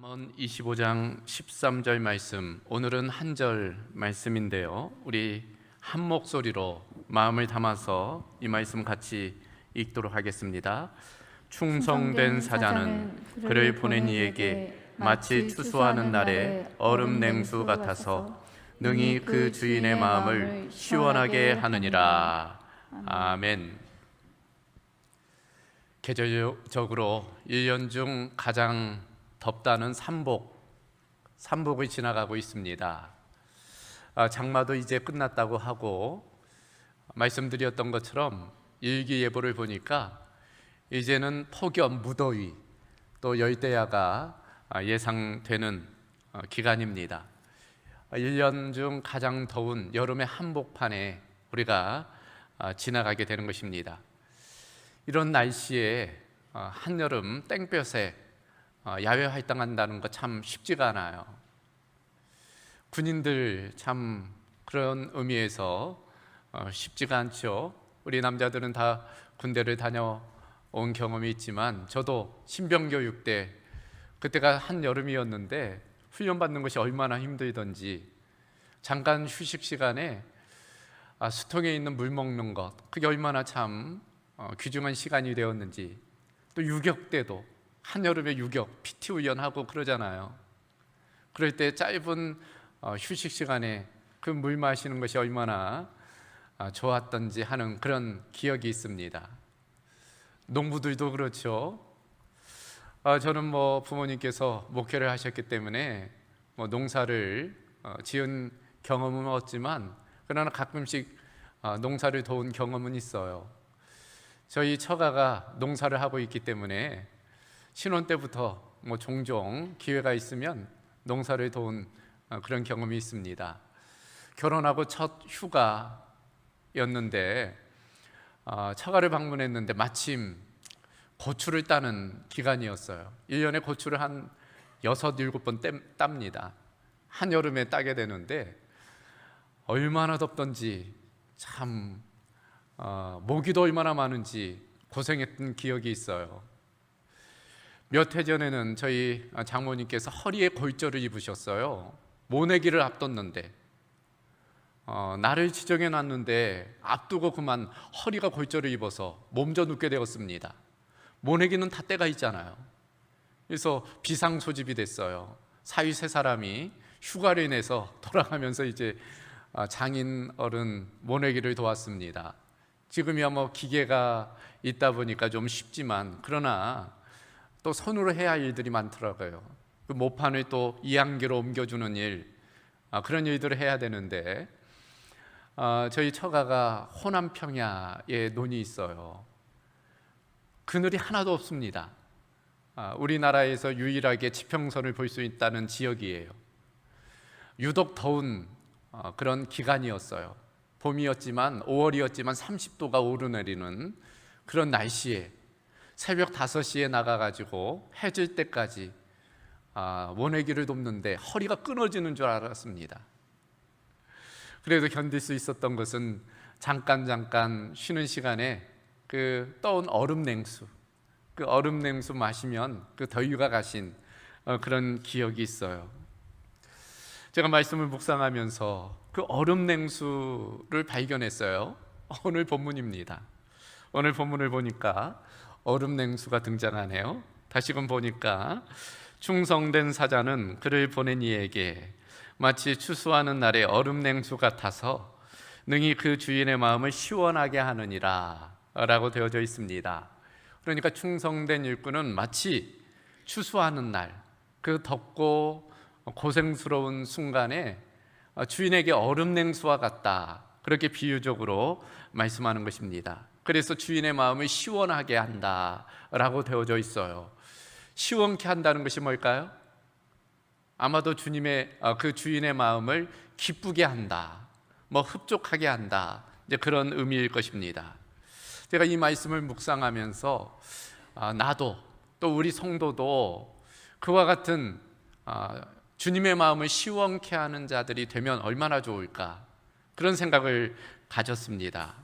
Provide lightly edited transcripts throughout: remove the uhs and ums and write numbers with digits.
잠언 25장 13절 말씀, 오늘은 한 절 말씀인데요, 우리 한 목소리로 마음을 담아서 이 말씀 같이 읽도록 하겠습니다. 충성된 사자는 그를 보낸 이에게 마치 추수하는 날에 얼음 냉수 같아서 능히 그 주인의 마음을 시원하게 하느니라. 아멘. 계절적으로 1년 중 가장 덥다는 삼복을 지나가고 있습니다. 장마도 이제 끝났다고 하고, 말씀드렸던 것처럼 일기예보를 보니까 이제는 폭염, 무더위, 또 열대야가 예상되는 기간입니다. 1년 중 가장 더운 여름의 한복판에 우리가 지나가게 되는 것입니다. 이런 날씨에 한여름 땡볕에 야외 활동한다는 거 참 쉽지가 않아요. 군인들 참 그런 의미에서 쉽지가 않죠. 우리 남자들은 다 군대를 다녀온 경험이 있지만, 저도 신병교육 때 그때가 한여름이었는데 훈련받는 것이 얼마나 힘들던지, 잠깐 휴식 시간에 수통에 있는 물 먹는 것, 그게 얼마나 참 귀중한 시간이 되었는지, 또 유격 때도 한여름에 유격, PT 훈련하고 그러잖아요. 그럴 때 짧은 휴식 시간에 그 물 마시는 것이 얼마나 좋았던지 하는 그런 기억이 있습니다. 농부들도 그렇죠. 저는 부모님께서 목회를 하셨기 때문에 농사를 지은 경험은 없지만, 그러나 가끔씩 농사를 도운 경험은 있어요. 저희 처가가 농사를 하고 있기 때문에 신혼 때부터 종종 기회가 있으면 농사를 도운 그런 경험이 있습니다. 결혼하고 첫 휴가였는데 처가를 방문했는데 마침 고추를 따는 기간이었어요. 1년에 고추를 한 6, 7번 땁니다. 한여름에 따게 되는데 얼마나 덥던지, 참 모기도 얼마나 많은지 고생했던 기억이 있어요. 몇 해 전에는 저희 장모님께서 허리에 골절을 입으셨어요. 모내기를 앞뒀는데 날을 지정해 놨는데 앞두고 그만 허리가 골절을 입어서 몸져 눕게 되었습니다. 모내기는 다 때가 있잖아요. 그래서 비상소집이 됐어요. 사위 세 사람이 휴가를 내서 돌아가면서 이제 장인 어른 모내기를 도왔습니다. 지금이야 기계가 있다 보니까 좀 쉽지만, 그러나 또 손으로 해야 할 일들이 많더라고요. 그 모판을 또 이항기로 옮겨주는 일, 그런 일들을 해야 되는데, 저희 처가가 호남 평야에 논이 있어요. 그늘이 하나도 없습니다. 우리나라에서 유일하게 지평선을 볼 수 있다는 지역이에요. 유독 더운 그런 기간이었어요. 봄이었지만, 5월이었지만 30도가 오르내리는 그런 날씨에 새벽 5시에 나가가지고 해질 때까지 모내기를 돕는데 허리가 끊어지는 줄 알았습니다. 그래도 견딜 수 있었던 것은 잠깐 쉬는 시간에 그 떠온 얼음 냉수, 그 얼음 냉수 마시면 그 더위가 가신 그런 기억이 있어요. 제가 말씀을 묵상하면서 그 얼음 냉수를 발견했어요. 오늘 본문입니다. 오늘 본문을 보니까 얼음 냉수가 등장하네요. 다시금 보니까 충성된 사자는 그를 보낸 이에게 마치 추수하는 날에 얼음 냉수 같아서 능히 그 주인의 마음을 시원하게 하느니라 라고 되어져 있습니다. 그러니까 충성된 일꾼은 마치 추수하는 날, 그 덥고 고생스러운 순간에 주인에게 얼음 냉수와 같다, 그렇게 비유적으로 말씀하는 것입니다. 그래서 주인의 마음을 시원하게 한다라고 되어져 있어요. 시원케 한다는 것이 뭘까요? 아마도 그 주인의 마음을 기쁘게 한다, 흡족하게 한다, 이제 그런 의미일 것입니다. 제가 이 말씀을 묵상하면서 나도, 또 우리 성도도 그와 같은 주님의 마음을 시원케 하는 자들이 되면 얼마나 좋을까, 그런 생각을 가졌습니다.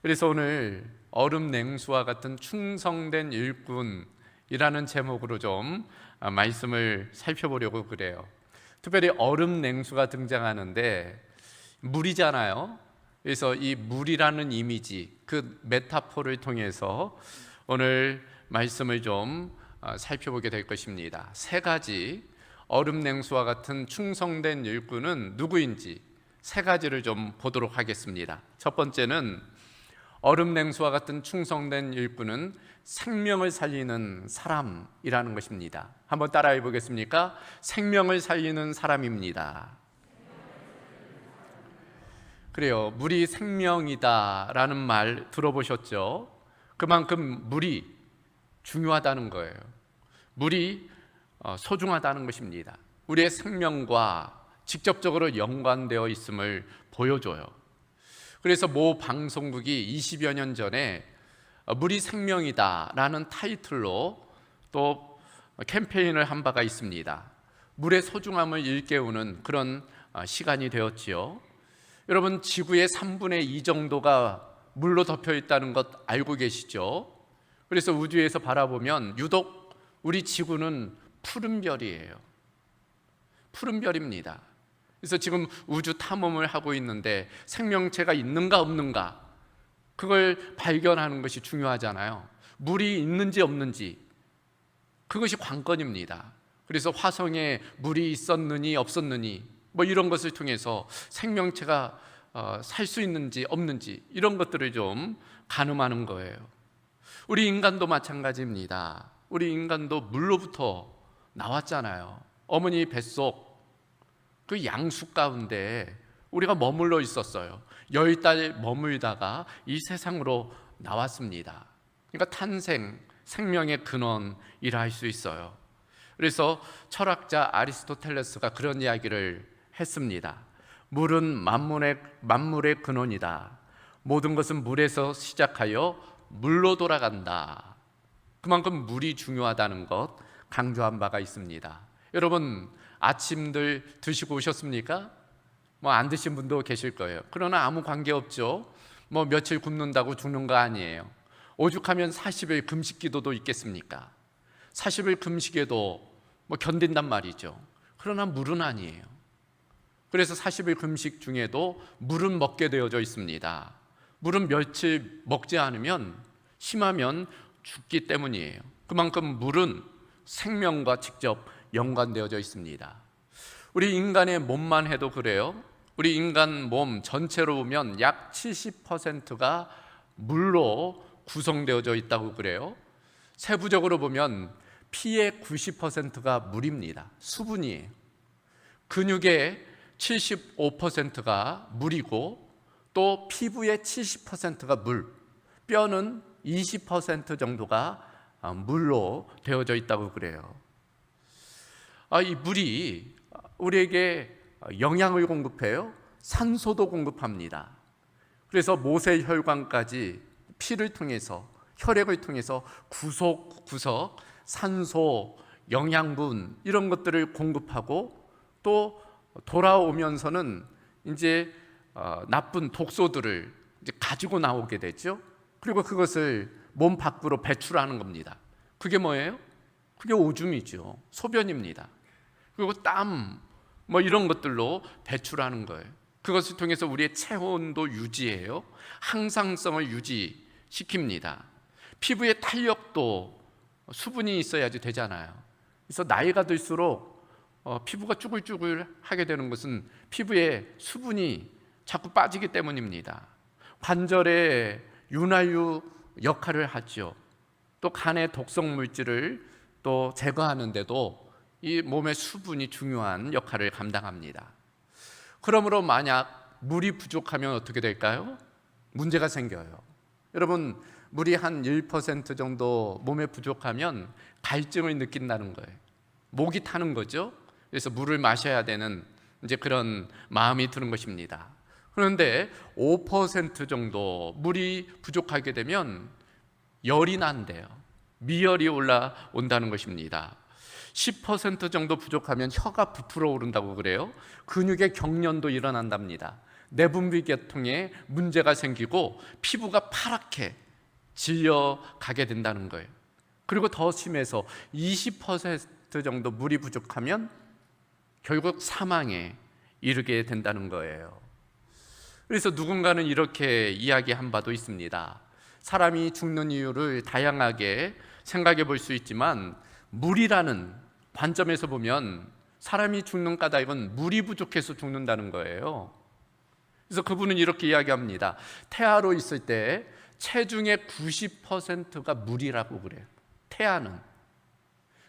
그래서 오늘 얼음 냉수와 같은 충성된 일꾼, 이라는 제목으로 좀 말씀을 살펴보려고 그래요. 특별히 얼음 냉수가 등장하는데 물이잖아요. 그래서 이 물이라는 이미지, 그 메타포를 통해서 오늘 말씀을 좀 살펴보게 될 것입니다. 세 가지 얼음 냉수와 같은 충성된 일꾼은 누구인지 세 가지를 좀 보도록 하겠습니다. 첫 번째는 얼음 냉수와 같은 충성된 일꾼은 생명을 살리는 사람이라는 것입니다. 한번 따라해 보겠습니까? 생명을 살리는 사람입니다. 그래요. 물이 생명이다라는 말 들어보셨죠? 그만큼 물이 중요하다는 거예요. 물이 소중하다는 것입니다. 우리의 생명과 직접적으로 연관되어 있음을 보여줘요. 그래서 모 방송국이 20여 년 전에 물이 생명이다라는 타이틀로 또 캠페인을 한 바가 있습니다. 물의 소중함을 일깨우는 그런 시간이 되었지요. 여러분, 지구의 3분의 2 정도가 물로 덮여 있다는 것 알고 계시죠? 그래서 우주에서 바라보면 유독 우리 지구는 푸른 별이에요. 푸른 별입니다. 그래서 지금 우주 탐험을 하고 있는데 생명체가 있는가 없는가, 그걸 발견하는 것이 중요하잖아요. 물이 있는지 없는지, 그것이 관건입니다. 그래서 화성에 물이 있었느니 없었느니 뭐 이런 것을 통해서 생명체가 살 수 있는지 없는지 이런 것들을 좀 가늠하는 거예요. 우리 인간도 마찬가지입니다. 우리 인간도 물로부터 나왔잖아요. 어머니 뱃속 그 양수 가운데 우리가 머물러 있었어요. 10달 머물다가 이 세상으로 나왔습니다. 그러니까 탄생, 생명의 근원이라 할 수 있어요. 그래서 철학자 아리스토텔레스가 그런 이야기를 했습니다. 물은 만물의 근원이다. 모든 것은 물에서 시작하여 물로 돌아간다. 그만큼 물이 중요하다는 것 강조한 바가 있습니다. 여러분, 아침들 드시고 오셨습니까? 뭐 안 드신 분도 계실 거예요. 그러나 아무 관계 없죠. 뭐 며칠 굶는다고 죽는 거 아니에요. 오죽하면 40일 금식 기도도 있겠습니까? 40일 금식에도 뭐 견딘단 말이죠. 그러나 물은 아니에요. 그래서 40일 금식 중에도 물은 먹게 되어져 있습니다. 물은 며칠 먹지 않으면 심하면 죽기 때문이에요. 그만큼 물은 생명과 직접 연관되어져 있습니다. 우리 인간의 몸만 해도 그래요. 우리 인간 몸 전체로 보면 약 70%가 물로 구성되어져 있다고 그래요. 세부적으로 보면 피의 90%가 물입니다. 수분이에요. 근육의 75%가 물이고 또 피부의 70%가 물, 뼈는 20% 정도가 물로 되어져 있다고 그래요. 이 물이 우리에게 영양을 공급해요. 산소도 공급합니다. 그래서 모세혈관까지 피를 통해서, 혈액을 통해서 구석구석 산소, 영양분 이런 것들을 공급하고 또 돌아오면서는 이제 나쁜 독소들을 이제 가지고 나오게 되죠. 그리고 그것을 몸 밖으로 배출하는 겁니다. 그게 뭐예요? 그게 오줌이죠. 소변입니다. 그리고 땀 뭐 이런 것들로 배출하는 거예요. 그것을 통해서 우리의 체온도 유지해요. 항상성을 유지시킵니다. 피부의 탄력도 수분이 있어야지 되잖아요. 그래서 나이가 들수록 피부가 쭈글쭈글하게 되는 것은 피부에 수분이 자꾸 빠지기 때문입니다. 관절에 윤활유 역할을 하죠. 또 간의 독성 물질을 또 제거하는데도 이 몸의 수분이 중요한 역할을 감당합니다. 그러므로 만약 물이 부족하면 어떻게 될까요? 문제가 생겨요. 여러분, 물이 한 1% 정도 몸에 부족하면 갈증을 느낀다는 거예요. 목이 타는 거죠. 그래서 물을 마셔야 되는 이제 그런 마음이 드는 것입니다. 그런데 5% 정도 물이 부족하게 되면 열이 난대요. 미열이 올라온다는 것입니다. 10% 정도 부족하면 혀가 부풀어 오른다고 그래요. 근육의 경련도 일어난답니다. 내분비계통에 문제가 생기고 피부가 파랗게 질려가게 된다는 거예요. 그리고 더 심해서 20% 정도 물이 부족하면 결국 사망에 이르게 된다는 거예요. 그래서 누군가는 이렇게 이야기한 바도 있습니다. 사람이 죽는 이유를 다양하게 생각해 볼 수 있지만 물이라는 관점에서 보면 사람이 죽는 까닭은 물이 부족해서 죽는다는 거예요. 그래서 그분은 이렇게 이야기합니다. 태아로 있을 때 체중의 90%가 물이라고 그래요. 태아는.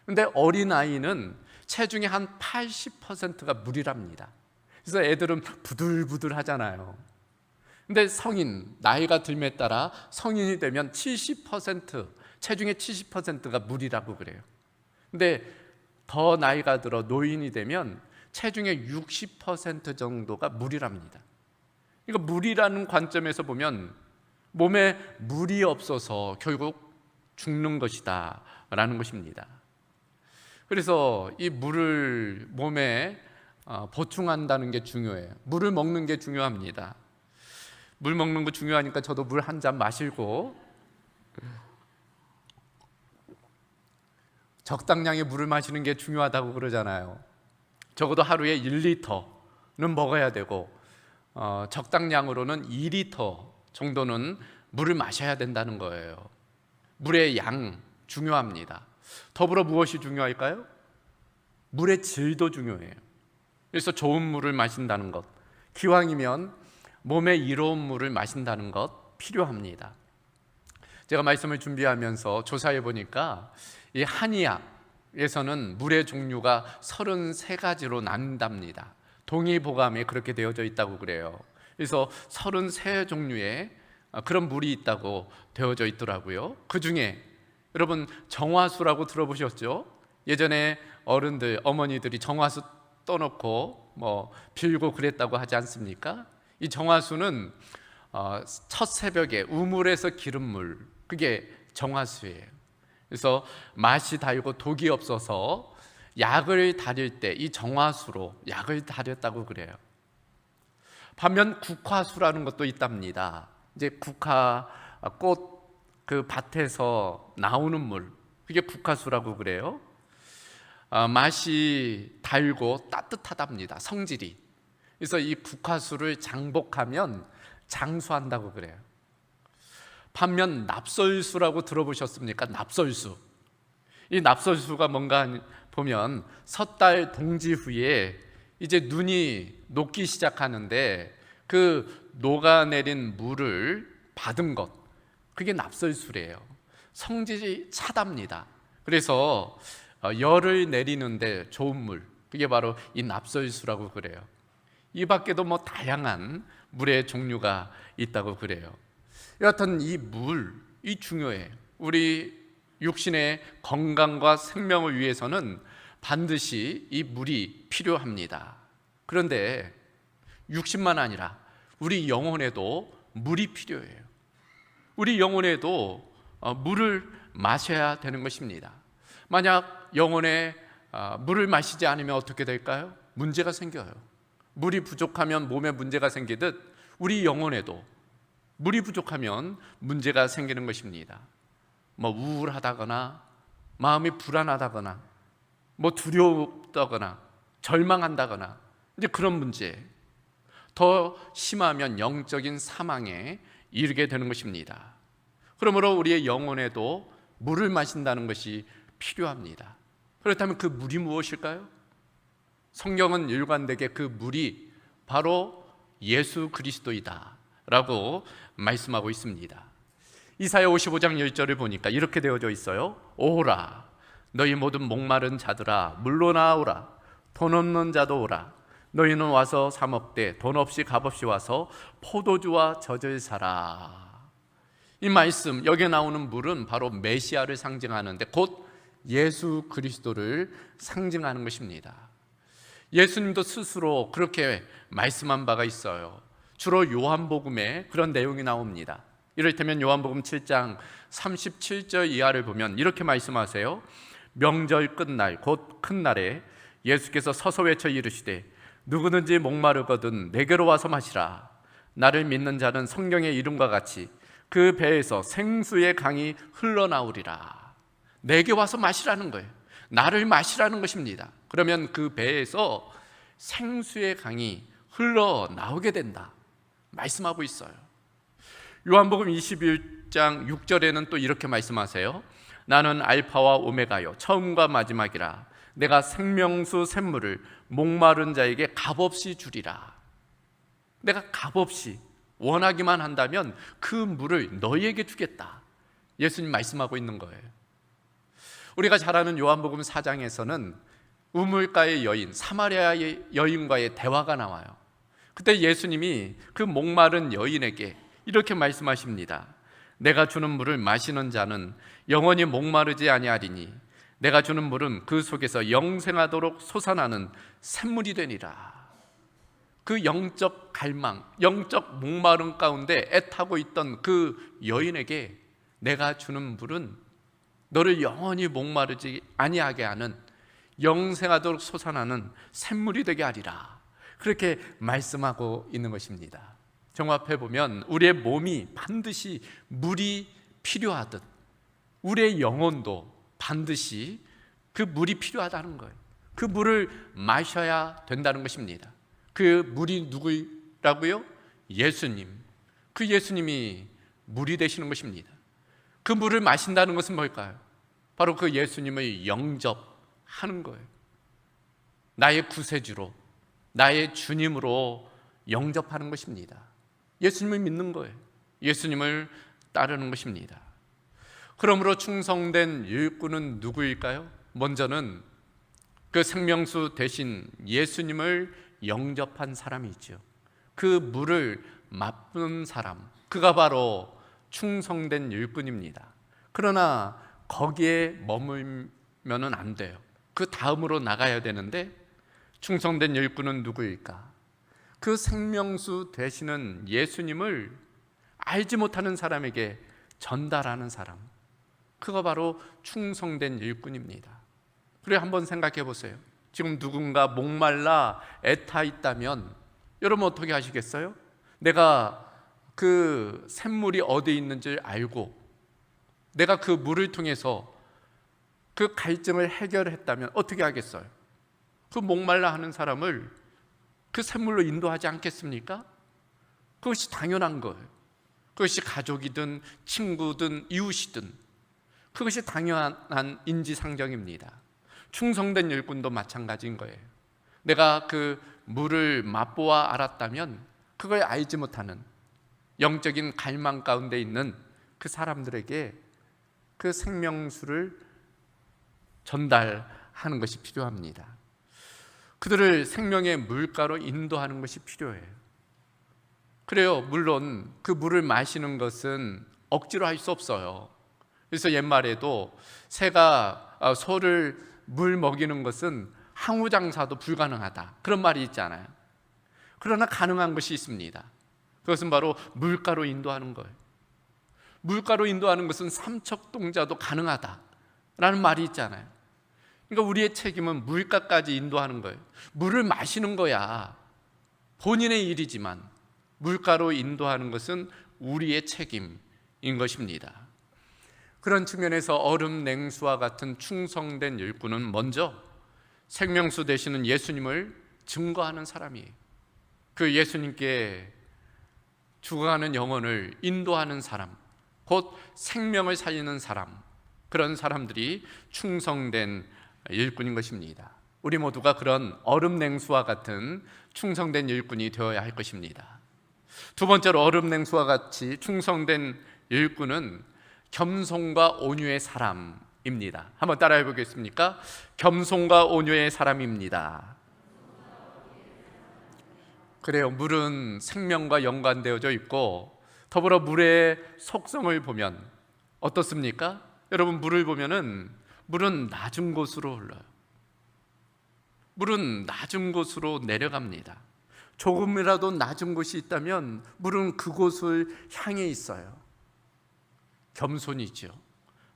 근데 어린아이는 체중의 한 80%가 물이랍니다. 그래서 애들은 부들부들 하잖아요. 근데 성인, 나이가 들에 따라 성인이 되면 70%, 체중의 70%가 물이라고 그래요. 근데 더 나이가 들어 노인이 되면 체중의 60% 정도가 물이랍니다. 그러니까 물이라는 관점에서 보면 몸에 물이 없어서 결국 죽는 것이다 라는 것입니다. 그래서 이 물을 몸에 보충한다는 게 중요해요. 물을 먹는 게 중요합니다. 물 먹는 거 중요하니까 저도 물 한 잔 마시고 적당량의 물을 마시는 게 중요하다고 그러잖아요. 적어도 하루에 1리터는 먹어야 되고 적당량으로는 2리터 정도는 물을 마셔야 된다는 거예요. 물의 양 중요합니다. 더불어 무엇이 중요할까요? 물의 질도 중요해요. 그래서 좋은 물을 마신다는 것, 기왕이면 몸에 이로운 물을 마신다는 것 필요합니다. 제가 말씀을 준비하면서 조사해 보니까 이 한의학에서는 물의 종류가 33가지로 나눈답니다. 동의보감에 그렇게 되어져 있다고 그래요. 그래서 33종류의 그런 물이 있다고 되어져 있더라고요. 그 중에 여러분 정화수라고 들어보셨죠? 예전에 어른들, 어머니들이 정화수 떠놓고 빌고 그랬다고 하지 않습니까? 이 정화수는 첫 새벽에 우물에서 기름물, 그게 정화수예요. 그래서 맛이 달고 독이 없어서 약을 다릴 때 이 정화수로 약을 다렸다고 그래요. 반면 국화수라는 것도 있답니다. 이제 국화 꽃 그 밭에서 나오는 물, 그게 국화수라고 그래요. 맛이 달고 따뜻하답니다. 성질이. 그래서 이 국화수를 장복하면 장수한다고 그래요. 반면 납설수라고 들어보셨습니까? 납설수. 이 납설수가 뭔가 보면 섣달 동지 후에 이제 눈이 녹기 시작하는데 그 녹아내린 물을 받은 것, 그게 납설수래요. 성질이 차답니다. 그래서 열을 내리는데 좋은 물, 그게 바로 이 납설수라고 그래요. 이 밖에도 다양한 물의 종류가 있다고 그래요. 여하튼 이 물이 중요해요. 우리 육신의 건강과 생명을 위해서는 반드시 이 물이 필요합니다. 그런데 육신만 아니라 우리 영혼에도 물이 필요해요. 우리 영혼에도 물을 마셔야 되는 것입니다. 만약 영혼에 물을 마시지 않으면 어떻게 될까요? 문제가 생겨요. 물이 부족하면 몸에 문제가 생기듯 우리 영혼에도 물이 부족하면 문제가 생기는 것입니다. 우울하다거나 마음이 불안하다거나 두렵다거나 절망한다거나 이제 그런 문제, 더 심하면 영적인 사망에 이르게 되는 것입니다. 그러므로 우리의 영혼에도 물을 마신다는 것이 필요합니다. 그렇다면 그 물이 무엇일까요? 성경은 일관되게 그 물이 바로 예수 그리스도이다 라고 말씀하고 있습니다. 이사야 55장 10절을 보니까 이렇게 되어져 있어요. 오라 너희 모든 목마른 자들아 물로 나오라 돈 없는 자도 오라 너희는 와서 사 먹되 돈 없이 값없이 와서 포도주와 젖을 사라. 이 말씀, 여기에 나오는 물은 바로 메시아를 상징하는데 곧 예수 그리스도를 상징하는 것입니다. 예수님도 스스로 그렇게 말씀한 바가 있어요. 주로 요한복음에 그런 내용이 나옵니다. 이를테면 요한복음 7장 37절 이하를 보면 이렇게 말씀하세요. 명절 끝날 곧 큰 날에 예수께서 서서 외쳐 이르시되 누구든지 목마르거든 내게로 와서 마시라. 나를 믿는 자는 성경의 이름과 같이 그 배에서 생수의 강이 흘러나오리라. 내게 와서 마시라는 거예요. 나를 마시라는 것입니다. 그러면 그 배에서 생수의 강이 흘러나오게 된다 말씀하고 있어요. 요한복음 21장 6절에는 또 이렇게 말씀하세요. 나는 알파와 오메가요 처음과 마지막이라. 내가 생명수 샘물을 목마른 자에게 값없이 주리라. 내가 값없이 원하기만 한다면 그 물을 너희에게 주겠다. 예수님 말씀하고 있는 거예요. 우리가 잘 아는 요한복음 4장에서는 우물가의 여인, 사마리아의 여인과의 대화가 나와요. 그때 예수님이 그 목마른 여인에게 이렇게 말씀하십니다. 내가 주는 물을 마시는 자는 영원히 목마르지 아니하리니 내가 주는 물은 그 속에서 영생하도록 솟아나는 샘물이 되니라. 그 영적 갈망, 영적 목마름 가운데 애타고 있던 그 여인에게 내가 주는 물은 너를 영원히 목마르지 아니하게 하는 영생하도록 솟아나는 샘물이 되게 하리라. 그렇게 말씀하고 있는 것입니다. 종합해 보면 우리의 몸이 반드시 물이 필요하듯 우리의 영혼도 반드시 그 물이 필요하다는 거예요. 그 물을 마셔야 된다는 것입니다. 그 물이 누구라고요? 예수님. 그 예수님이 물이 되시는 것입니다. 그 물을 마신다는 것은 뭘까요? 바로 그 예수님을 영접하는 거예요. 나의 구세주로, 나의 주님으로 영접하는 것입니다. 예수님을 믿는 거예요. 예수님을 따르는 것입니다. 그러므로 충성된 일꾼은 누구일까요? 먼저는 그 생명수 대신 예수님을 영접한 사람이 있죠. 그 물을 맛본 사람, 그가 바로 충성된 일꾼입니다. 그러나 거기에 머물면은 안 돼요. 그 다음으로 나가야 되는데 충성된 일꾼은 누구일까? 그 생명수 되시는 예수님을 알지 못하는 사람에게 전달하는 사람, 그거 바로 충성된 일꾼입니다. 그래 한번 생각해 보세요. 지금 누군가 목말라 애타 있다면 여러분 어떻게 하시겠어요? 내가 그 샘물이 어디 있는지 알고 내가 그 물을 통해서 그 갈증을 해결했다면 어떻게 하겠어요? 그 목말라 하는 사람을 그 샘물로 인도하지 않겠습니까? 그것이 당연한 거예요. 그것이 가족이든 친구든 이웃이든 그것이 당연한 인지상정입니다. 충성된 일꾼도 마찬가지인 거예요. 내가 그 물을 맛보아 알았다면 그걸 알지 못하는 영적인 갈망 가운데 있는 그 사람들에게 그 생명수를 전달하는 것이 필요합니다. 그들을 생명의 물가로 인도하는 것이 필요해요. 그래요. 물론 그 물을 마시는 것은 억지로 할 수 없어요. 그래서 옛말에도 새가 소를 물 먹이는 것은 항우장사도 불가능하다, 그런 말이 있잖아요. 그러나 가능한 것이 있습니다. 그것은 바로 물가로 인도하는 거예요. 물가로 인도하는 것은 삼척동자도 가능하다라는 말이 있잖아요. 그러니까 우리의 책임은 물가까지 인도하는 거예요. 물을 마시는 거야 본인의 일이지만 물가로 인도하는 것은 우리의 책임인 것입니다. 그런 측면에서 얼음 냉수와 같은 충성된 일꾼은 먼저 생명수 되시는 예수님을 증거하는 사람이에요. 그 예수님께 죽어가는 영혼을 인도하는 사람, 곧 생명을 살리는 사람, 그런 사람들이 충성된 일꾼인 것입니다. 우리 모두가 그런 얼음 냉수와 같은 충성된 일꾼이 되어야 할 것입니다. 두 번째로 얼음 냉수와 같이 충성된 일꾼은 겸손과 온유의 사람입니다. 한번 따라해 보겠습니까? 겸손과 온유의 사람입니다. 그래요. 물은 생명과 연관되어져 있고 더불어 물의 속성을 보면 어떻습니까? 여러분 물을 보면은 물은 낮은 곳으로 흘러요. 물은 낮은 곳으로 내려갑니다. 조금이라도 낮은 곳이 있다면 물은 그곳을 향해 있어요. 겸손이죠.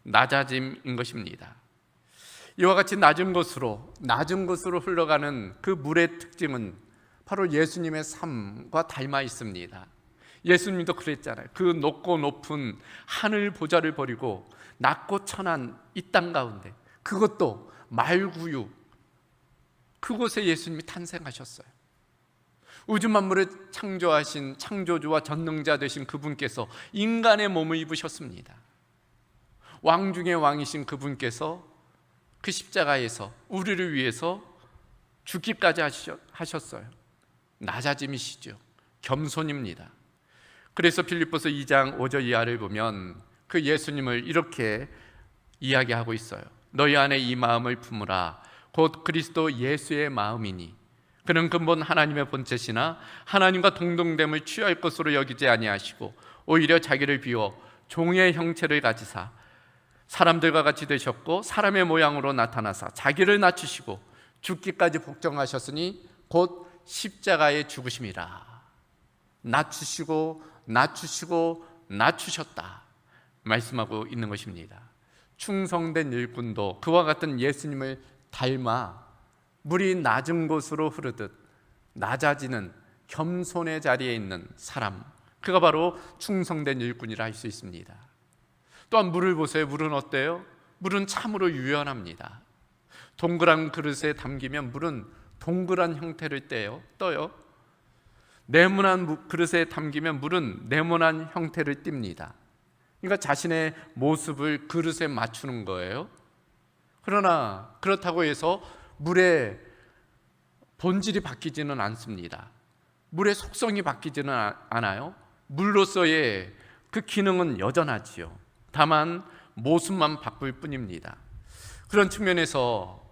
낮아짐인 것입니다. 이와 같이 낮은 곳으로 흘러가는 그 물의 특징은 바로 예수님의 삶과 닮아 있습니다. 예수님도 그랬잖아요. 그 높고 높은 하늘 보좌를 버리고 낮고 천한 이 땅 가운데, 그것도 말구유, 그곳에 예수님이 탄생하셨어요. 우주 만물을 창조하신 창조주와 전능자 되신 그분께서 인간의 몸을 입으셨습니다. 왕 중의 왕이신 그분께서 그 십자가에서 우리를 위해서 죽기까지 하셨어요. 낮아짐이시죠. 겸손입니다. 그래서 빌립보서 2장 5절 이하를 보면 그 예수님을 이렇게 이야기하고 있어요. 너희 안에 이 마음을 품으라. 곧 그리스도 예수의 마음이니 그는 근본 하나님의 본체시나 하나님과 동등됨을 취할 것으로 여기지 아니하시고 오히려 자기를 비워 종의 형체를 가지사 사람들과 같이 되셨고 사람의 모양으로 나타나사 자기를 낮추시고 죽기까지 복종하셨으니 곧 십자가의 죽으심이라. 낮추시고 낮추셨다 말씀하고 있는 것입니다. 충성된 일꾼도 그와 같은 예수님을 닮아 물이 낮은 곳으로 흐르듯 낮아지는 겸손의 자리에 있는 사람, 그가 바로 충성된 일꾼이라 할 수 있습니다. 또한 물을 보세요. 물은 어때요? 물은 참으로 유연합니다. 동그란 그릇에 담기면 물은 동그란 형태를 떠요. 네모난 그릇에 담기면 물은 네모난 형태를 띱니다. 그러니까 자신의 모습을 그릇에 맞추는 거예요. 그러나 그렇다고 해서 물의 본질이 바뀌지는 않습니다. 물의 속성이 바뀌지는 않아요. 물로서의 그 기능은 여전하지요. 다만 모습만 바꿀 뿐입니다. 그런 측면에서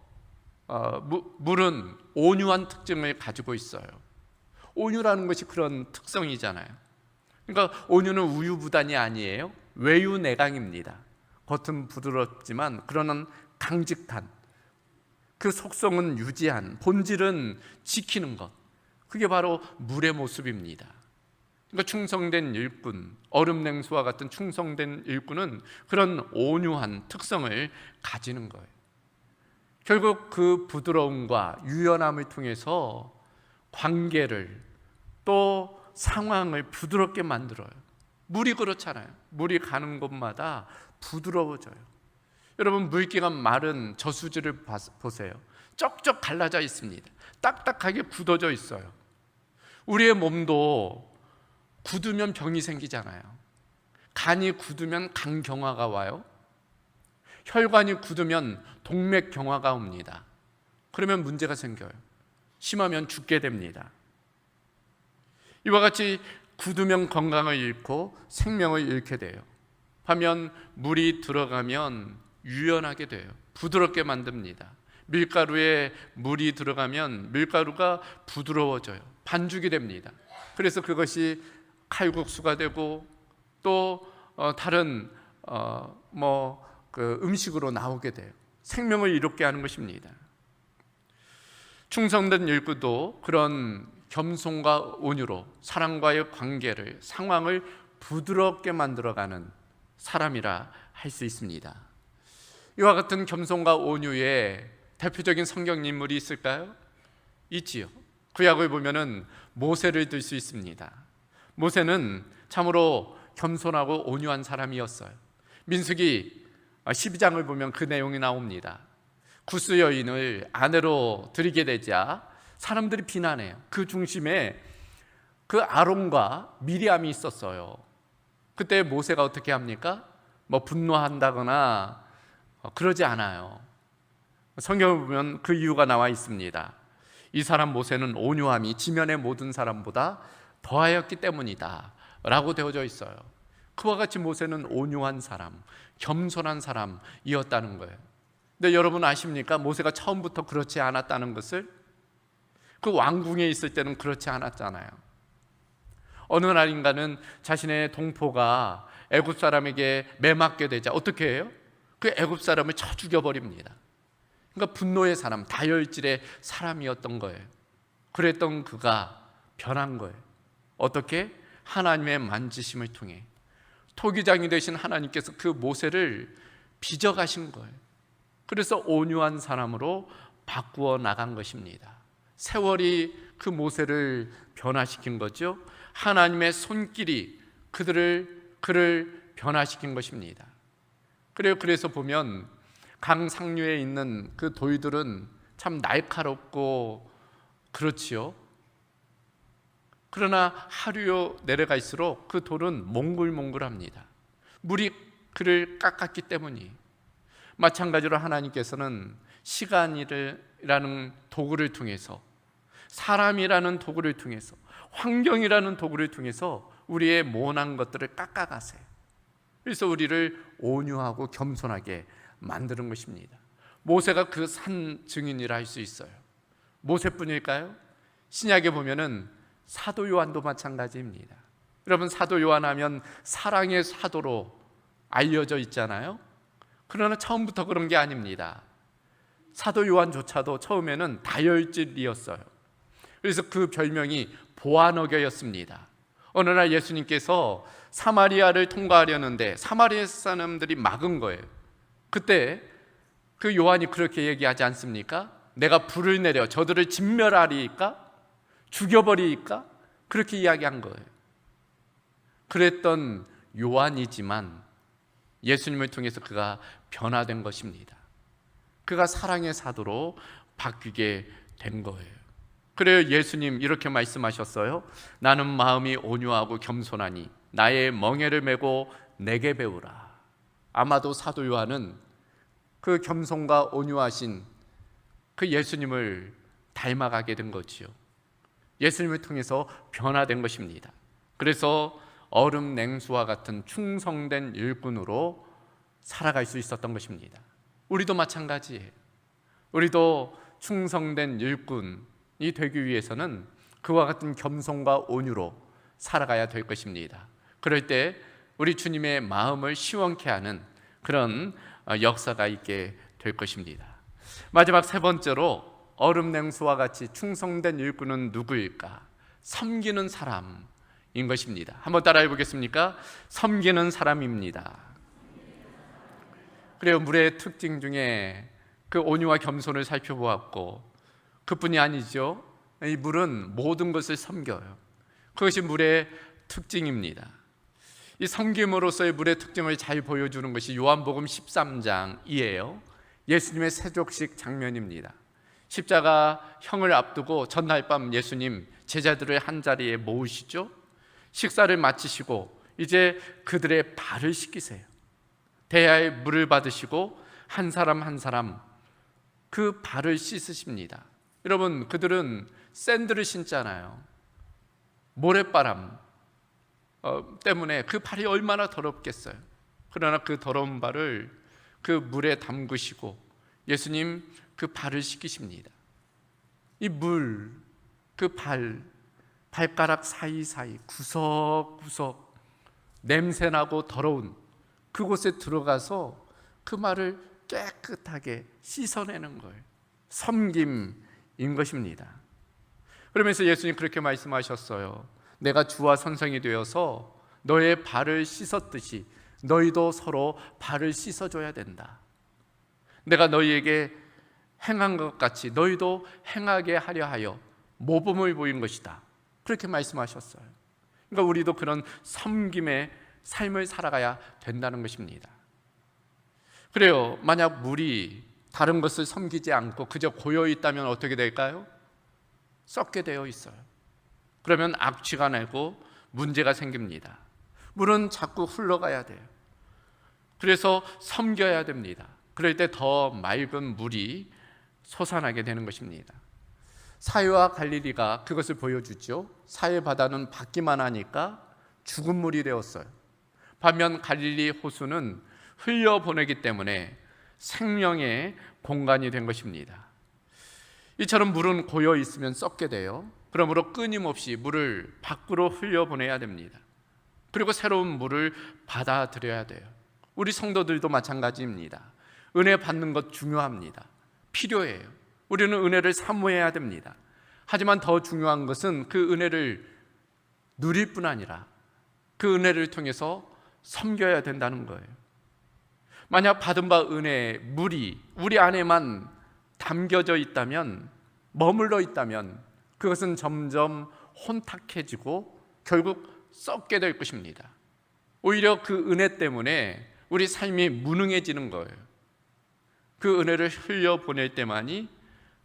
물은 온유한 특징을 가지고 있어요. 온유라는 것이 그런 특성이잖아요. 그러니까 온유는 우유부단이 아니에요. 외유내강입니다. 겉은 부드럽지만 그러나 강직한, 그 속성은 유지한, 본질은 지키는 것, 그게 바로 물의 모습입니다. 그러니까 충성된 일꾼, 얼음냉수와 같은 충성된 일꾼은 그런 온유한 특성을 가지는 거예요. 결국 그 부드러움과 유연함을 통해서 관계를 또 상황을 부드럽게 만들어요. 물이 그렇잖아요. 물이 가는 곳마다 부드러워져요. 여러분, 물기가 마른 저수지를 보세요. 쩍쩍 갈라져 있습니다. 딱딱하게 굳어져 있어요. 우리의 몸도 굳으면 병이 생기잖아요. 간이 굳으면 간경화가 와요. 혈관이 굳으면 동맥경화가 옵니다. 그러면 문제가 생겨요. 심하면 죽게 됩니다. 이와 같이 굳으면 건강을 잃고 생명을 잃게 돼요. 하면 물이 들어가면 유연하게 돼요. 부드럽게 만듭니다. 밀가루에 물이 들어가면 밀가루가 부드러워져요. 반죽이 됩니다. 그래서 그것이 칼국수가 되고 또 다른 음식으로 나오게 돼요. 생명을 이롭게 하는 것입니다. 충성된 일꾼도 그런 겸손과 온유로 사람과의 관계를, 상황을 부드럽게 만들어가는 사람이라 할 수 있습니다. 이와 같은 겸손과 온유의 대표적인 성경 인물이 있을까요? 있지요. 구약을 보면은 모세를 들 수 있습니다. 모세는 참으로 겸손하고 온유한 사람이었어요. 민수기 12장을 보면 그 내용이 나옵니다. 구스 여인을 아내로 들이게 되자 사람들이 비난해요. 그 중심에 그 아론과 미리암이 있었어요. 그때 모세가 어떻게 합니까? 분노한다거나 그러지 않아요. 성경을 보면 그 이유가 나와 있습니다. 이 사람 모세는 온유함이 지면의 모든 사람보다 더하였기 때문이다 라고 되어져 있어요. 그와 같이 모세는 온유한 사람, 겸손한 사람이었다는 거예요. 근데 여러분 아십니까? 모세가 처음부터 그렇지 않았다는 것을? 그 왕궁에 있을 때는 그렇지 않았잖아요. 어느 날인가는 자신의 동포가 애굽 사람에게 매맞게 되자 어떻게 해요? 그 애굽 사람을 쳐 죽여버립니다. 그러니까 분노의 사람, 다혈질의 사람이었던 거예요. 그랬던 그가 변한 거예요. 어떻게? 하나님의 만지심을 통해 토기장이 되신 하나님께서 그 모세를 빚어가신 거예요. 그래서 온유한 사람으로 바꾸어 나간 것입니다. 세월이 그 모세를 변화시킨 거죠. 하나님의 손길이 그를 변화시킨 것입니다. 그래서 보면 강 상류에 있는 그 돌들은 참 날카롭고 그렇지요. 그러나 하류로 내려갈수록 그 돌은 몽글몽글합니다. 물이 그를 깎았기 때문이. 마찬가지로 하나님께서는 시간이라는 도구를 통해서, 사람이라는 도구를 통해서, 환경이라는 도구를 통해서 우리의 모난 것들을 깎아가세요. 그래서 우리를 온유하고 겸손하게 만드는 것입니다. 모세가 그 산 증인이라 할 수 있어요. 모세뿐일까요? 신약에 보면은 사도 요한도 마찬가지입니다. 여러분, 사도 요한 하면 사랑의 사도로 알려져 있잖아요. 그러나 처음부터 그런 게 아닙니다. 사도 요한조차도 처음에는 다혈질이었어요. 그래서 그 별명이 보아너겨였습니다. 어느 날 예수님께서 사마리아를 통과하려는데 사마리아 사람들이 막은 거예요. 그때 그 요한이 그렇게 얘기하지 않습니까? 내가 불을 내려 저들을 진멸하리이까? 죽여버리니까? 그렇게 이야기한 거예요. 그랬던 요한이지만 예수님을 통해서 그가 변화된 것입니다. 그가 사랑의 사도로 바뀌게 된 거예요. 그래요, 예수님 이렇게 말씀하셨어요. 나는 마음이 온유하고 겸손하니 나의 멍에를 메고 내게 배우라. 아마도 사도 요한은 그 겸손과 온유하신 그 예수님을 닮아가게 된 거지요. 예수님을 통해서 변화된 것입니다. 그래서 얼음 냉수와 같은 충성된 일꾼으로 살아갈 수 있었던 것입니다. 우리도 마찬가지예요. 우리도 충성된 일꾼이 되기 위해서는 그와 같은 겸손과 온유로 살아가야 될 것입니다. 그럴 때 우리 주님의 마음을 시원케 하는 그런 역사가 있게 될 것입니다. 마지막 세 번째로 얼음 냉수와 같이 충성된 일꾼은 누구일까? 섬기는 사람인 것입니다. 한번 따라해 보겠습니까? 섬기는 사람입니다. 그래요, 물의 특징 중에 그 온유와 겸손을 살펴보았고, 그뿐이 아니죠. 이 물은 모든 것을 섬겨요. 그것이 물의 특징입니다. 이 섬김으로서의 물의 특징을 잘 보여주는 것이 요한복음 13장이에요. 예수님의 세족식 장면입니다. 십자가 형을 앞두고 전날 밤 예수님 제자들을 한자리에 모으시죠. 식사를 마치시고 이제 그들의 발을 씻기세요. 대야에 물을 받으시고 한 사람 한 사람 그 발을 씻으십니다. 여러분, 그들은 샌들을 신잖아요. 모래바람 때문에 그 발이 얼마나 더럽겠어요. 그러나 그 더러운 발을 그 물에 담그시고 예수님 그 발을 씻기십니다. 이 물, 그 발가락 사이사이 구석구석 냄새나고 더러운 그곳에 들어가서 그 말을 깨끗하게 씻어내는 거예요. 섬김인 것입니다. 그러면서 예수님 그렇게 말씀하셨어요. 내가 주와 선생이 되어서 너의 발을 씻었듯이 너희도 서로 발을 씻어줘야 된다. 내가 너희에게 행한 것 같이 너희도 행하게 하려 하여 모범을 보인 것이다. 그렇게 말씀하셨어요. 그러니까 우리도 그런 섬김의 삶을 살아가야 된다는 것입니다. 그래요, 만약 물이 다른 것을 섬기지 않고 그저 고여 있다면 어떻게 될까요? 썩게 되어 있어요. 그러면 악취가 나고 문제가 생깁니다. 물은 자꾸 흘러가야 돼요. 그래서 섬겨야 됩니다. 그럴 때 더 맑은 물이 솟아나게 되는 것입니다. 사해와 갈릴리가 그것을 보여주죠. 사해 바다는 받기만 하니까 죽은 물이 되었어요. 반면 갈릴리 호수는 흘려보내기 때문에 생명의 공간이 된 것입니다. 이처럼 물은 고여 있으면 썩게 돼요. 그러므로 끊임없이 물을 밖으로 흘려보내야 됩니다. 그리고 새로운 물을 받아들여야 돼요. 우리 성도들도 마찬가지입니다. 은혜 받는 것 중요합니다. 필요해요. 우리는 은혜를 사모해야 됩니다. 하지만 더 중요한 것은 그 은혜를 누릴 뿐 아니라 그 은혜를 통해서 섬겨야 된다는 거예요. 만약 받은 바 은혜의 물이 우리 안에만 담겨져 있다면, 머물러 있다면 그것은 점점 혼탁해지고 결국 썩게 될 것입니다. 오히려 그 은혜 때문에 우리 삶이 무능해지는 거예요. 그 은혜를 흘려보낼 때만이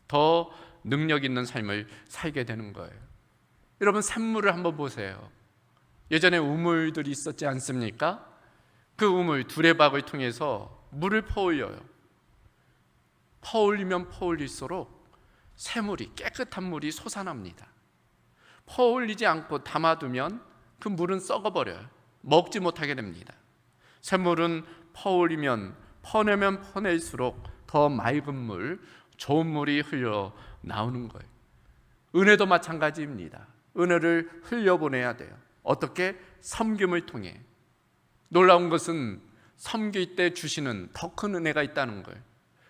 더 능력 있는 삶을 살게 되는 거예요. 여러분, 샘물을 한번 보세요. 예전에 우물들이 있었지 않습니까? 그 우물 두레박을 통해서 물을 퍼올려요. 퍼올리면 퍼올릴수록 새물이, 깨끗한 물이 솟아납니다. 퍼올리지 않고 담아두면 그 물은 썩어버려요. 먹지 못하게 됩니다. 샘물은 퍼올리면, 퍼내면 퍼낼수록 더 맑은 물, 좋은 물이 흘러 나오는 거예요. 은혜도 마찬가지입니다. 은혜를 흘려보내야 돼요. 어떻게? 섬김을 통해. 놀라운 것은 섬길 때 주시는 더 큰 은혜가 있다는 거예요.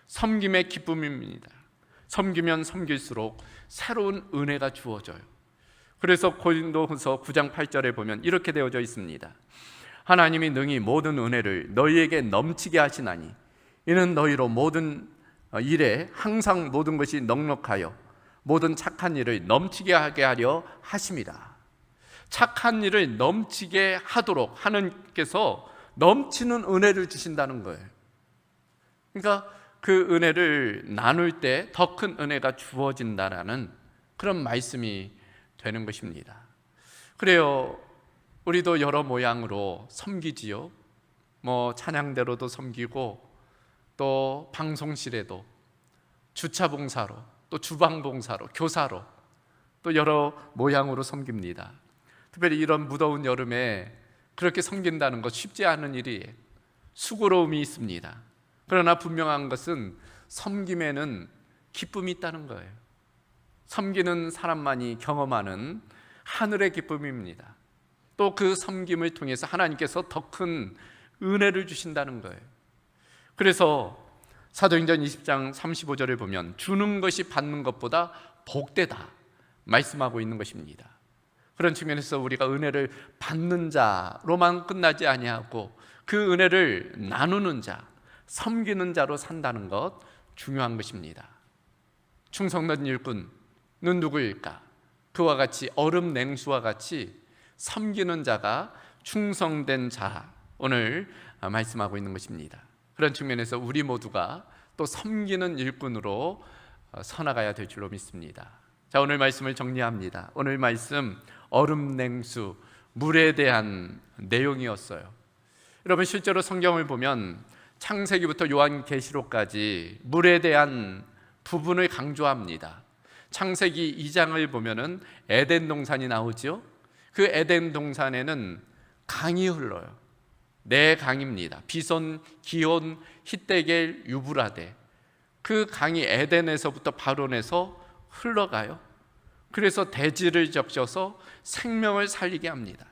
섬김의 기쁨입니다. 섬기면 섬길수록 새로운 은혜가 주어져요. 그래서 고린도후서 9장 8절에 보면 이렇게 되어져 있습니다. 하나님이 능히 모든 은혜를 너희에게 넘치게 하시나니 이는 너희로 모든 일에 항상 모든 것이 넉넉하여 모든 착한 일을 넘치게 하게 하려 하심이라. 착한 일을 넘치게 하도록 하나님께서 넘치는 은혜를 주신다는 거예요. 그러니까 그 은혜를 나눌 때 더 큰 은혜가 주어진다라는 그런 말씀이 되는 것입니다. 그래요, 우리도 여러 모양으로 섬기지요. 찬양대로도 섬기고, 또 방송실에도, 주차봉사로, 또 주방봉사로, 교사로, 또 여러 모양으로 섬깁니다. 특별히 이런 무더운 여름에 그렇게 섬긴다는 것 쉽지 않은 일이에요. 수고로움이 있습니다. 그러나 분명한 것은 섬김에는 기쁨이 있다는 거예요. 섬기는 사람만이 경험하는 하늘의 기쁨입니다. 또 그 섬김을 통해서 하나님께서 더 큰 은혜를 주신다는 거예요. 그래서 사도행전 20장 35절을 보면 주는 것이 받는 것보다 복되다 말씀하고 있는 것입니다. 그런 측면에서 우리가 은혜를 받는 자로만 끝나지 아니하고 그 은혜를 나누는 자, 섬기는 자로 산다는 것 중요한 것입니다. 충성된 일꾼은 누구일까? 그와 같이 얼음 냉수와 같이 섬기는 자가 충성된 자, 오늘 말씀하고 있는 것입니다. 그런 측면에서 우리 모두가 또 섬기는 일꾼으로 서나가야 될 줄로 믿습니다. 자, 오늘 말씀을 정리합니다. 오늘 말씀 얼음 냉수, 물에 대한 내용이었어요. 여러분, 실제로 성경을 보면 창세기부터 요한계시록까지 물에 대한 부분을 강조합니다. 창세기 2장을 보면은 에덴 동산이 나오죠. 그 에덴 동산에는 강이 흘러요. 네 강입니다. 비손, 기온, 히데겔, 유브라데. 그 강이 에덴에서부터 발원해서 흘러가요. 그래서 대지를 적셔서 생명을 살리게 합니다.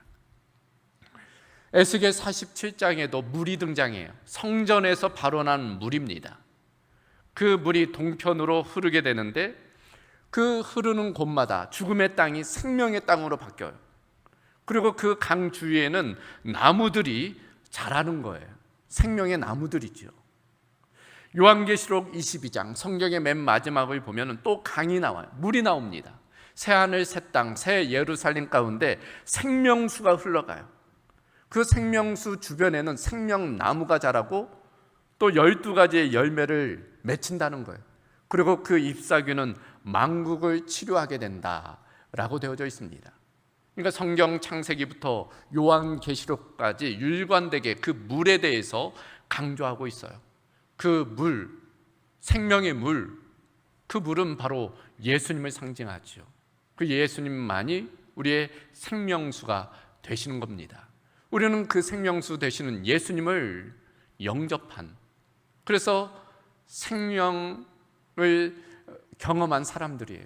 에스겔 47장에도 물이 등장해요. 성전에서 발원한 물입니다. 그 물이 동편으로 흐르게 되는데 그 흐르는 곳마다 죽음의 땅이 생명의 땅으로 바뀌어요. 그리고 그 강 주위에는 나무들이 자라는 거예요. 생명의 나무들이죠. 요한계시록 22장 성경의 맨 마지막을 보면 또 강이 나와요. 물이 나옵니다. 새하늘 새 땅 새 예루살렘 가운데 생명수가 흘러가요. 그 생명수 주변에는 생명나무가 자라고 또 12가지의 열매를 맺힌다는 거예요. 그리고 그 잎사귀는 만국을 치료하게 된다라고 되어져 있습니다. 그러니까 성경 창세기부터 요한계시록까지 일관되게 그 물에 대해서 강조하고 있어요. 그 물, 생명의 물, 그 물은 바로 예수님을 상징하죠. 그 예수님만이 우리의 생명수가 되시는 겁니다. 우리는 그 생명수 되시는 예수님을 영접한, 그래서 생명을 경험한 사람들이에요.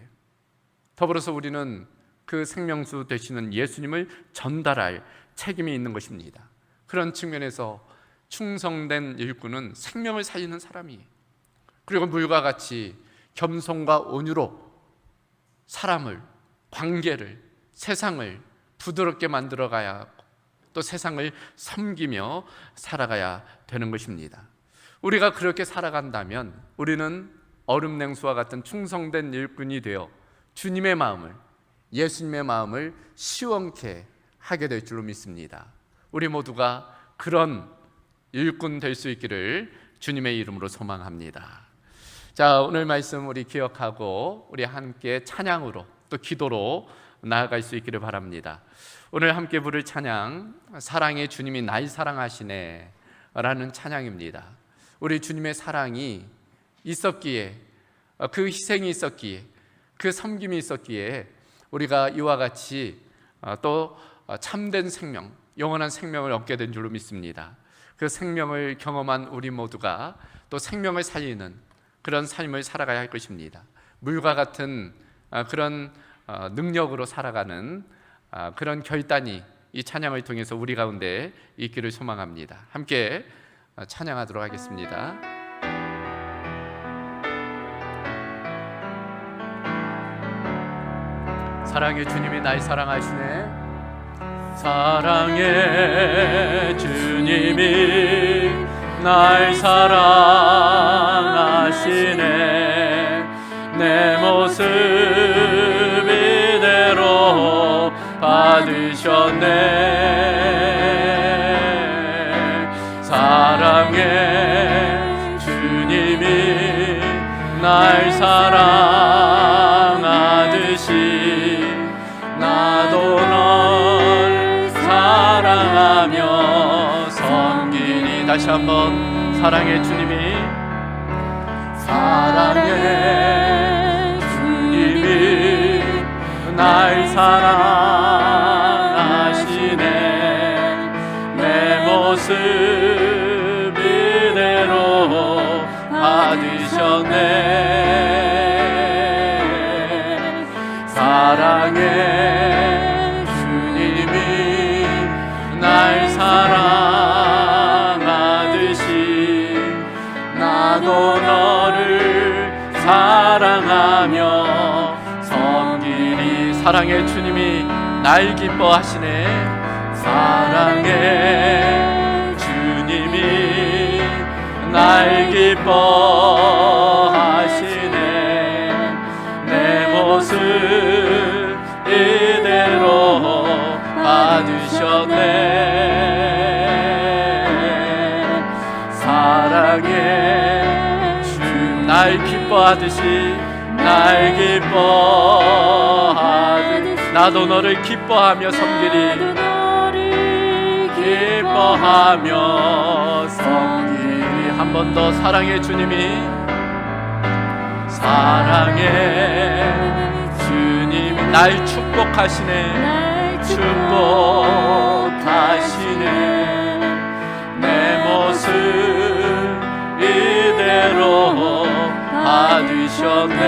더불어서 우리는 그 생명수 되시는 예수님을 전달할 책임이 있는 것입니다. 그런 측면에서 충성된 일꾼은 생명을 살리는 사람이에요. 그리고 물과 같이 겸손과 온유로 사람을, 관계를, 세상을 부드럽게 만들어 가야 하고 또 세상을 섬기며 살아가야 되는 것입니다. 우리가 그렇게 살아간다면 우리는 얼음 냉수와 같은 충성된 일꾼이 되어 주님의 마음을, 예수님의 마음을 시원케 하게 될 줄로 믿습니다. 우리 모두가 그런 일꾼 될 수 있기를 주님의 이름으로 소망합니다. 자, 오늘 말씀 우리 기억하고 우리 함께 찬양으로 또 기도로 나아갈 수 있기를 바랍니다. 오늘 함께 부를 찬양, 사랑의 주님이 날 사랑하시네 라는 찬양입니다. 우리 주님의 사랑이 있었기에, 그 희생이 있었기에, 그 섬김이 있었기에 우리가 이와 같이 또 참된 생명, 영원한 생명을 얻게 된 줄로 믿습니다. 그 생명을 경험한 우리 모두가 또 생명을 살리는 그런 삶을 살아가야 할 것입니다. 물과 같은 그런 능력으로 살아가는 그런 결단이 이 찬양을 통해서 우리 가운데 있기를 소망합니다. 함께 찬양하도록 하겠습니다. 사랑의 주님이 날 사랑하시네. 사랑의 주님이 날 사랑하시네. 내 모습 이대로 받으셨네. 사랑의 주님이 날 사랑하듯이 나도 널 사랑하며 섬기니. 다시 한번 사랑의 주님이, 사랑의 주님이 날 사랑하시네. 내 모습 이대로 받으셨네. 사랑의 주님이 날 사랑하듯이 나도 너를 사랑하며 섬기리. 사랑의 주님이 날 기뻐하시네. 사랑의 주님이 날 기뻐하시네. 내 모습 이대로 받으셨네. 사랑의 주 날 기뻐하듯이 날 기뻐하듯이 나도 너를 기뻐하며 섬기리. 기뻐하며 섬기리. 한 번 더 사랑의 주님이, 사랑의 주님이 날 축복하시네. 축복하시네. 내 모습 이대로 받으셨네.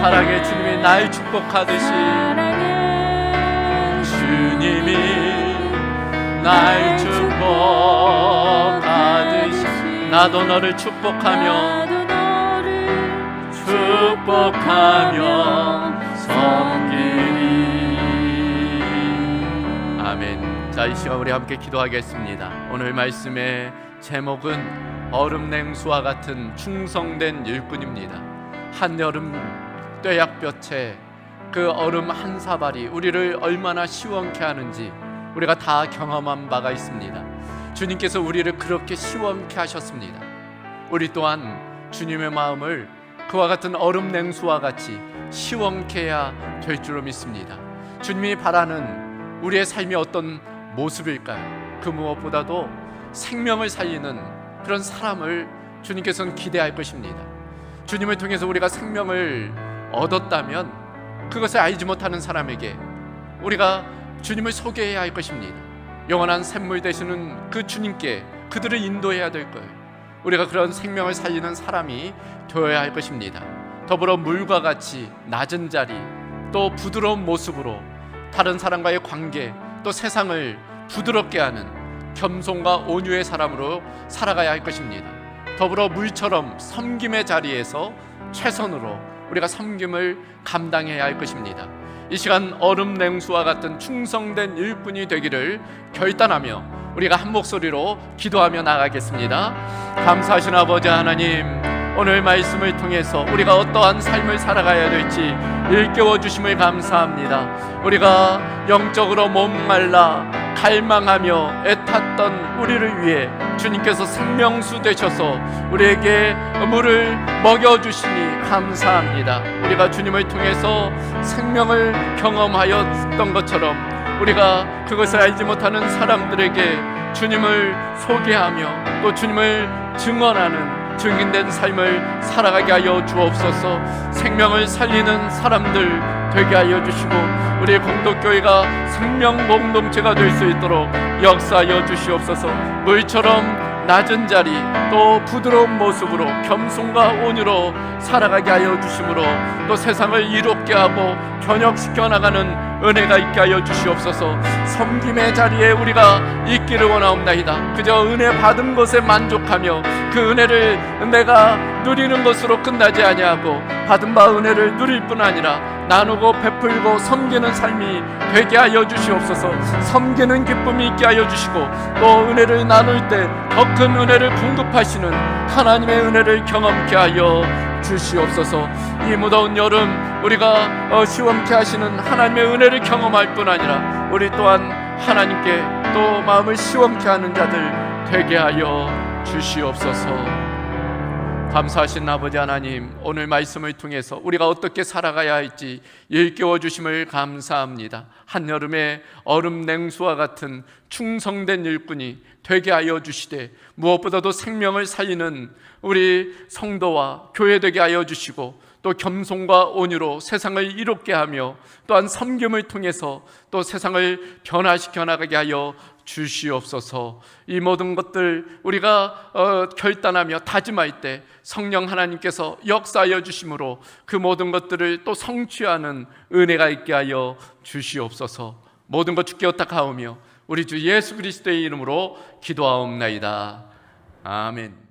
사랑의 주님이 날 축복하듯이 주님이 날 축복하듯이 나도 너를 축복하며 섬기리. 아멘. 자, 이 시간 우리 함께 기도하겠습니다. 오늘 말씀의 제목은 얼음 냉수와 같은 충성된 일꾼입니다. 한여름 뙤약볕에 그 얼음 한 사발이 우리를 얼마나 시원케 하는지 우리가 다 경험한 바가 있습니다. 주님께서 우리를 그렇게 시원케 하셨습니다. 우리 또한 주님의 마음을 그와 같은 얼음 냉수와 같이 시원케 해야 될 줄로 믿습니다. 주님이 바라는 우리의 삶이 어떤 모습일까요? 그 무엇보다도 생명을 살리는 그런 사람을 주님께서는 기대할 것입니다. 주님을 통해서 우리가 생명을 얻었다면 그것을 알지 못하는 사람에게 우리가 주님을 소개해야 할 것입니다. 영원한 샘물 되시는 그 주님께 그들을 인도해야 될 거예요. 우리가 그런 생명을 살리는 사람이 되어야 할 것입니다. 더불어 물과 같이 낮은 자리, 또 부드러운 모습으로 다른 사람과의 관계, 또 세상을 부드럽게 하는 겸손과 온유의 사람으로 살아가야 할 것입니다. 더불어 물처럼 섬김의 자리에서 최선으로 우리가 섬김을 감당해야 할 것입니다. 이 시간 얼음 냉수와 같은 충성된 일꾼이 되기를 결단하며 우리가 한 목소리로 기도하며 나가겠습니다. 감사하신 아버지 하나님, 오늘 말씀을 통해서 우리가 어떠한 삶을 살아가야 될지 일깨워 주심을 감사합니다. 우리가 영적으로 목말라 갈망하며 애탔던 우리를 위해 주님께서 생명수 되셔서 우리에게 물을 먹여주시니 감사합니다. 우리가 주님을 통해서 생명을 경험하였던 것처럼 우리가 그것을 알지 못하는 사람들에게 주님을 소개하며 또 주님을 증언하는 증인된 삶을 살아가게 하여 주옵소서. 생명을 살리는 사람들 되게 하여 주시고 우리 공동교회가 생명 공동체가 될 수 있도록 역사하여 주시옵소서. 물처럼 낮은 자리 또 부드러운 모습으로 겸손과 온유로 살아가게 하여 주심으로 또 세상을 이롭게 하고 변혁시켜 나가는 은혜가 있게 하여 주시옵소서. 섬김의 자리에 우리가 있기를 원하옵나이다. 그저 은혜 받은 것에 만족하며 그 은혜를 내가 누리는 것으로 끝나지 아니하고 받은 바 은혜를 누릴 뿐 아니라 나누고 베풀고 섬기는 삶이 되게 하여 주시옵소서. 섬기는 기쁨이 있게 하여 주시고 또 은혜를 나눌 때 더 큰 은혜를 공급하시는 하나님의 은혜를 경험케 하여 주시옵소서. 이 무더운 여름 우리가 시원케 하시는 하나님의 은혜를 경험할 뿐 아니라 우리 또한 하나님께 또 마음을 시원케 하는 자들 되게 하여 주시옵소서. 감사하신 아버지 하나님, 오늘 말씀을 통해서 우리가 어떻게 살아가야 할지 일깨워 주심을 감사합니다. 한여름의 얼음 냉수와 같은 충성된 일꾼이 되게 하여 주시되 무엇보다도 생명을 살리는 우리 성도와 교회 되게 하여 주시고 또 겸손과 온유로 세상을 이롭게 하며 또한 섬김을 통해서 또 세상을 변화시켜 나가게 하여 주시옵소서. 이 모든 것들 우리가 결단하며 다짐할 때 성령 하나님께서 역사하여 주심으로 그 모든 것들을 또 성취하는 은혜가 있게 하여 주시옵소서. 모든 것 주께 의탁하오며 우리 주 예수 그리스도의 이름으로 기도하옵나이다. 아멘.